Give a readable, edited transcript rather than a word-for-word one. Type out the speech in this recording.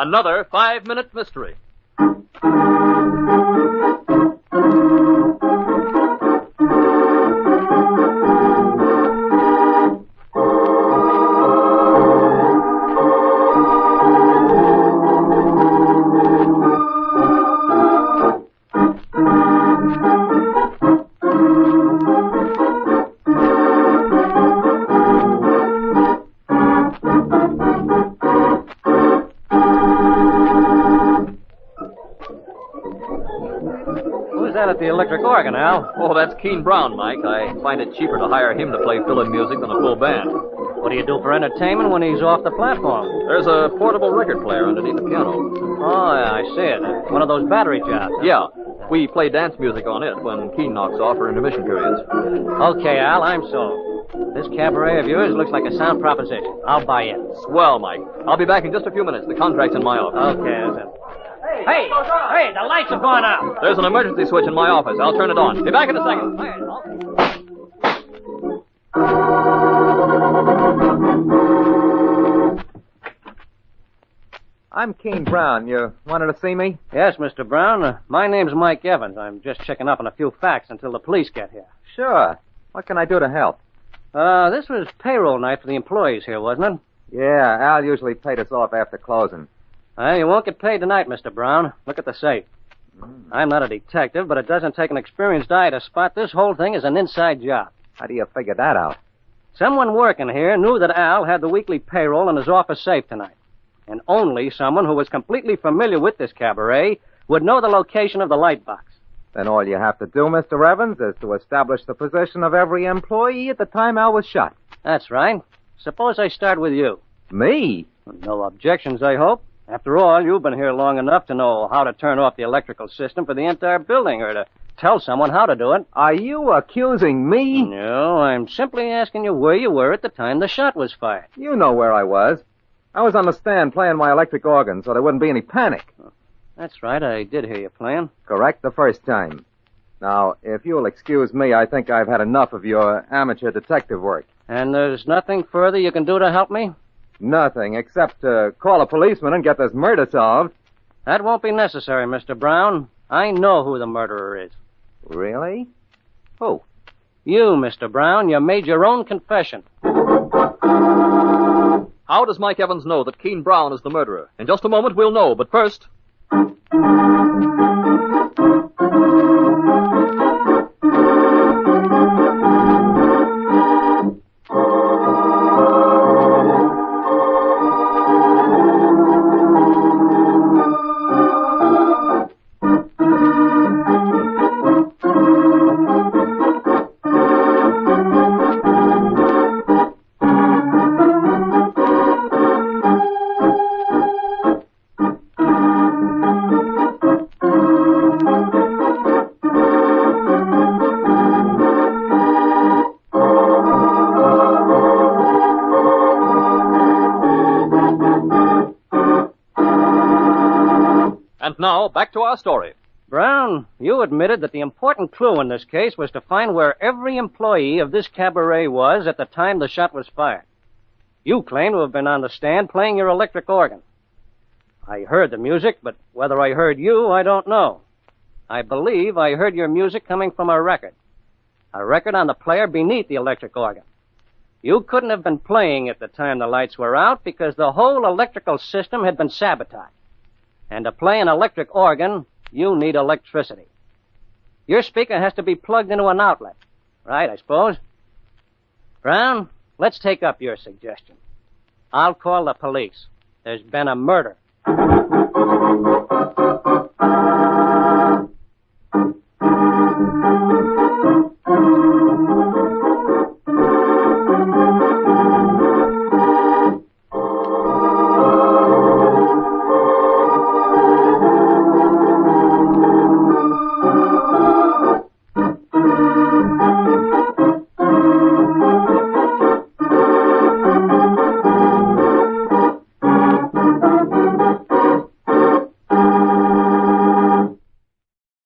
Another 5-minute mystery. At the electric organ, Al. Oh, that's Keen Brown, Mike. I find it cheaper to hire him to play fill-in music than a full band. What do you do for entertainment when he's off the platform? There's a portable record player underneath the piano. Oh, yeah, I see it. One of those battery jobs. Huh? Yeah. We play dance music on it when Keen knocks off for intermission periods. Okay, Al, I'm sold. This cabaret of yours looks like a sound proposition. I'll buy in. Swell, Mike. I'll be back in just a few minutes. The contract's in my office. Okay, that's it. Hey, the lights have gone out. There's an emergency switch in my office. I'll turn it on. Be back in a second. I'm Keen Brown. You wanted to see me? Yes, Mr. Brown. My name's Mike Evans. I'm just checking up on a few facts until the police get here. Sure. What can I do to help? This was payroll night for the employees here, wasn't it? Yeah, Al usually paid us off after closing. You won't get paid tonight, Mr. Brown. Look at the safe. I'm not a detective, but it doesn't take an experienced eye to spot this whole thing as an inside job. How do you figure that out? Someone working here knew that Al had the weekly payroll in his office safe tonight. And only someone who was completely familiar with this cabaret would know the location of the light box. Then all you have to do, Mr. Evans, is to establish the position of every employee at the time Al was shot. That's right. Suppose I start with you. Me? No objections, I hope. After all, you've been here long enough to know how to turn off the electrical system for the entire building, or to tell someone how to do it. Are you accusing me? No, I'm simply asking you where you were at the time the shot was fired. You know where I was. I was on the stand playing my electric organ, so there wouldn't be any panic. That's right, I did hear you playing. Correct the first time. Now, if you'll excuse me, I think I've had enough of your amateur detective work. And there's nothing further you can do to help me? Nothing, except to call a policeman and get this murder solved. That won't be necessary, Mr. Brown. I know who the murderer is. Really? Who? You, Mr. Brown. You made your own confession. How does Mike Evans know that Keen Brown is the murderer? In just a moment, we'll know, but first... And now, back to our story. Brown, you admitted that the important clue in this case was to find where every employee of this cabaret was at the time the shot was fired. You claim to have been on the stand playing your electric organ. I heard the music, but whether I heard you, I don't know. I believe I heard your music coming from a record on the player beneath the electric organ. You couldn't have been playing at the time the lights were out because the whole electrical system had been sabotaged. And to play an electric organ, you need electricity. Your speaker has to be plugged into an outlet. Right, I suppose? Brown, let's take up your suggestion. I'll call the police. There's been a murder.